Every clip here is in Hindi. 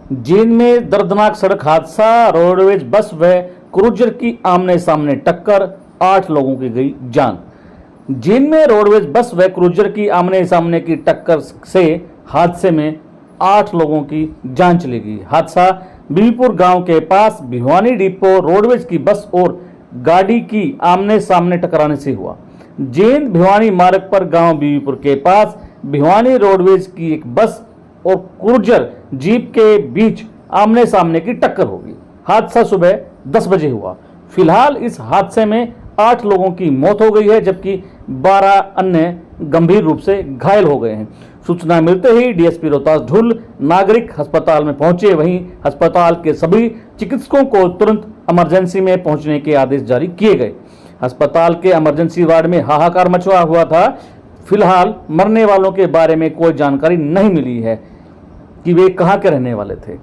जींद में दर्दनाक सड़क हादसा, रोडवेज बस व क्रूजर की आमने सामने टक्कर, 8 लोगों की गई जान। जींद में रोडवेज बस व क्रूजर की आमने सामने की टक्कर से हादसे में 8 लोगों की जान चली गई। हादसा बीबीपुर गांव के पास भिवानी डिपो रोडवेज की बस और गाड़ी की आमने सामने टकराने से हुआ। जींद भिवानी मार्ग पर गांव बीबीपुर के पास भिवानी रोडवेज की एक बस और क्रूजर जीप के बीच आमने सामने की टक्कर होगी। हादसा सुबह 10 बजे हुआ। फिलहाल इस हादसे में 8 लोगों की मौत हो गई है, जबकि 12 अन्य गंभीर रूप से घायल हो गए हैं। सूचना मिलते ही डीएसपी रोहतास ढुल नागरिक अस्पताल में पहुंचे। वहीं अस्पताल के सभी चिकित्सकों को तुरंत इमरजेंसी में पहुंचने के आदेश जारी किए गए। अस्पताल के इमरजेंसी वार्ड में हाहाकार मचा हुआ था। फिलहाल मरने वालों के बारे में कोई जानकारी नहीं मिली है कि वे कहां के रहने वाले थे।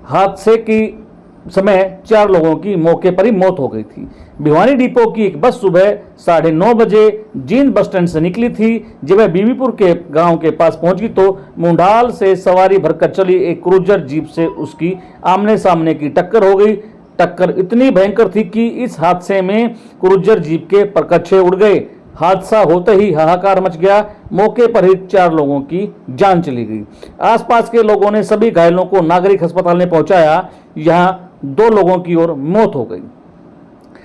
हादसे की समय 4 लोगों की मौके पर ही मौत हो गई थी। भिवानी डिपो की एक बस सुबह 9:30 बजे जींद बस स्टैंड से निकली थी। जब वह बीबीपुर के गांव के पास पहुंची तो मुंडाल से सवारी भरकर चली एक क्रूजर जीप से उसकी आमने सामने की टक्कर हो गई। टक्कर इतनी भयंकर थी कि इस हादसे में क्रूजर जीप के परकच्चे उड़ गए। हादसा होते ही हाहाकार मच गया। मौके पर ही 4 लोगों की जान चली गई। आसपास के लोगों ने सभी घायलों को नागरिक अस्पताल में पहुंचाया। यहां 2 लोगों की और मौत हो गई।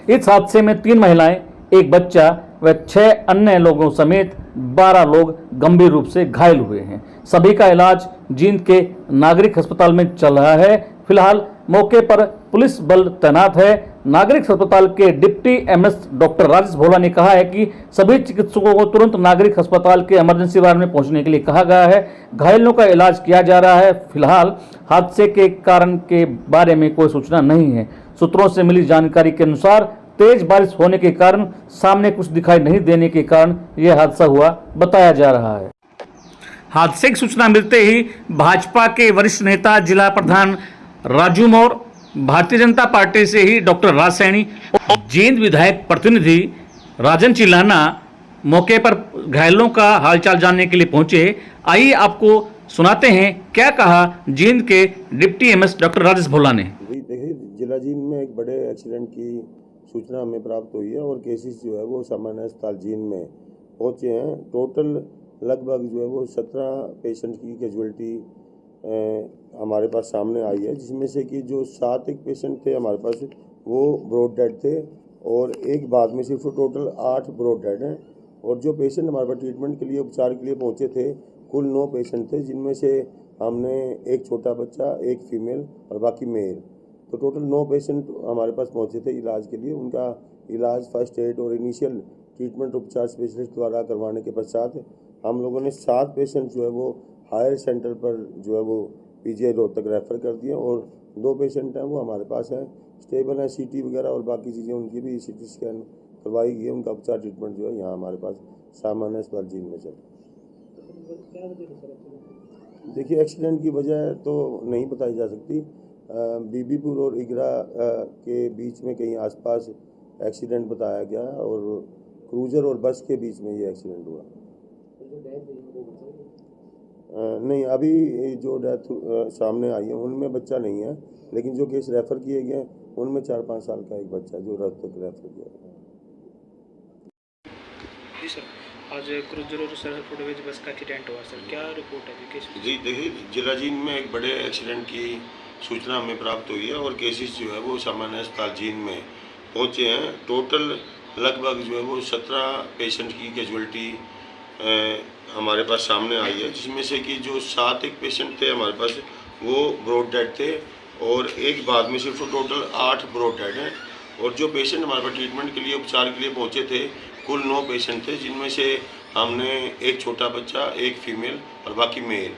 इस हादसे में 3 महिलाएं, एक बच्चा व 6 अन्य लोगों समेत 12 लोग गंभीर रूप से घायल हुए हैं। सभी का इलाज जींद के नागरिक अस्पताल में चल रहा है। फिलहाल मौके पर पुलिस बल तैनात है। नागरिक अस्पताल के डिप्टी एमएस डॉक्टर राजेश भोला ने कहा है कि सभी चिकित्सकों को तुरंत नागरिक अस्पताल के इमरजेंसी वार्ड में पहुंचने के लिए कहा गया है। घायलों का इलाज किया जा रहा है। फिलहाल हादसे के कारण के बारे में कोई सूचना नहीं है। सूत्रों से मिली जानकारी के अनुसार तेज बारिश होने के कारण सामने कुछ दिखाई नहीं देने के कारण यह हादसा हुआ बताया जा रहा है। हादसे की सूचना मिलते ही भाजपा के वरिष्ठ नेता जिला प्रधान राजू मौर्य, भारतीय जनता पार्टी से ही डॉक्टर राज सैनी और जींद विधायक प्रतिनिधि राजन चिल्लाना मौके पर घायलों का हालचाल जानने के लिए पहुंचे। आइए आपको सुनाते हैं क्या कहा जींद के डिप्टी एमएस डॉक्टर राजेश भोला ने। देखिए, जिला जींद में एक बड़े एक्सीडेंट की सूचना हमें प्राप्त हुई है और केसेस जो है वो सामान्य अस्पताल जींद में पहुंचे हैं। टोटल लगभग जो है वो 17 पेशेंट की कैजुअलिटी हमारे पास सामने आई है, जिसमें से कि जो 7 एक पेशेंट थे हमारे पास वो ब्रॉड डेड थे और एक बाद में सिर्फ टोटल 8 ब्रॉड डेड हैं। और जो पेशेंट हमारे पास ट्रीटमेंट के लिए उपचार के लिए पहुंचे थे कुल 9 पेशेंट थे, जिनमें से हमने एक छोटा बच्चा, एक फीमेल और बाकी मेल, तो टोटल 9 पेशेंट हमारे पास पहुंचे थे इलाज के लिए। उनका इलाज फर्स्ट एड और इनिशियल ट्रीटमेंट उपचार स्पेशलिस्ट द्वारा करवाने के पश्चात हम लोगों ने 7 पेशेंट जो है वो हायर सेंटर पर जो है वो पीजीआई रोहतक रेफ़र कर दिए और 2 पेशेंट हैं वो हमारे पास हैं, स्टेबल हैं। सीटी वगैरह और बाकी चीज़ें उनकी भी सीटी स्कैन करवाई गई है। उनका उपचार ट्रीटमेंट जो है यहाँ हमारे पास सामान्य अस्पताल जींद में चल। देखिए, एक्सीडेंट की वजह तो नहीं बताई जा सकती। बीबीपुर और इगरा के बीच में कहीं आसपास एक्सीडेंट बताया गया और क्रूजर और बस के बीच में ये एक्सीडेंट हुआ। नहीं, अभी जो डेथ सामने आई है उनमें बच्चा नहीं है, लेकिन जो केस रेफ़र किए गए हैं उनमें 4-5 साल का एक बच्चा जो रोहतक रेफ़र किया गया। जी सर, आज क्रूजर और रोडवेज बस का एक्सीडेंट हुआ सर, क्या रिपोर्ट है? जी देखिए, जिला जींद में एक बड़े एक्सीडेंट की सूचना हमें प्राप्त हुई है और केसेस जो है वो सामान्य अस्पताल जींद में पहुँचे हैं। टोटल लगभग जो है वो 17 पेशेंट की कैजुअलिटी हमारे पास सामने आई है, जिसमें से कि जो 7 एक पेशेंट थे हमारे पास वो ब्रॉड डेड थे और एक बाद में सिर्फ टोटल 8 ब्रॉड डेड हैं। और जो पेशेंट हमारे पास ट्रीटमेंट के लिए उपचार के लिए पहुंचे थे कुल 9 पेशेंट थे, जिनमें से हमने एक छोटा बच्चा, एक फीमेल और बाकी मेल,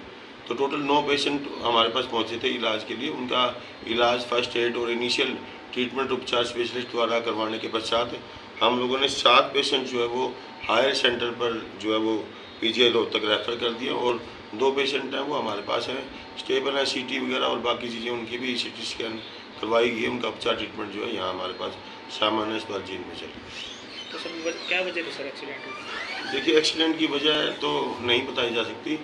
तो टोटल 9 पेशेंट हमारे पास पहुंचे थे इलाज के लिए। उनका इलाज फर्स्ट एड और इनिशियल ट्रीटमेंट उपचार स्पेशलिस्ट द्वारा करवाने के पश्चात हम लोगों ने 7 पेशेंट जो है वो हायर सेंटर पर जो है वो पीजीआई रोहतक रेफ़र कर दिए और 2 पेशेंट हैं वो हमारे पास हैं, स्टेबल हैं। सीटी वगैरह और बाकी चीज़ें उनकी भी सीटी स्कैन करवाई गई है। उनका उपचार ट्रीटमेंट जो है यहाँ हमारे पास सामान्य अस्पताल जींद में चल। तो सर क्या वजह थी सर एक्सीडेंट हुआ? देखिए, एक्सीडेंट की वजह तो नहीं बताई जा सकती।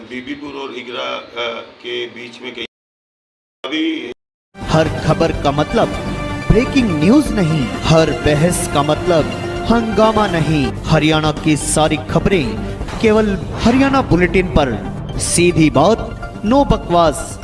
बीबीपुर और इगरा के बीच में कहीं हर खबर का मतलब ब्रेकिंग न्यूज नहीं, हर बहस का मतलब हंगामा नहीं। हरियाणा की सारी खबरें केवल हरियाणा बुलेटिन पर, सीधी बात, नो बकवास।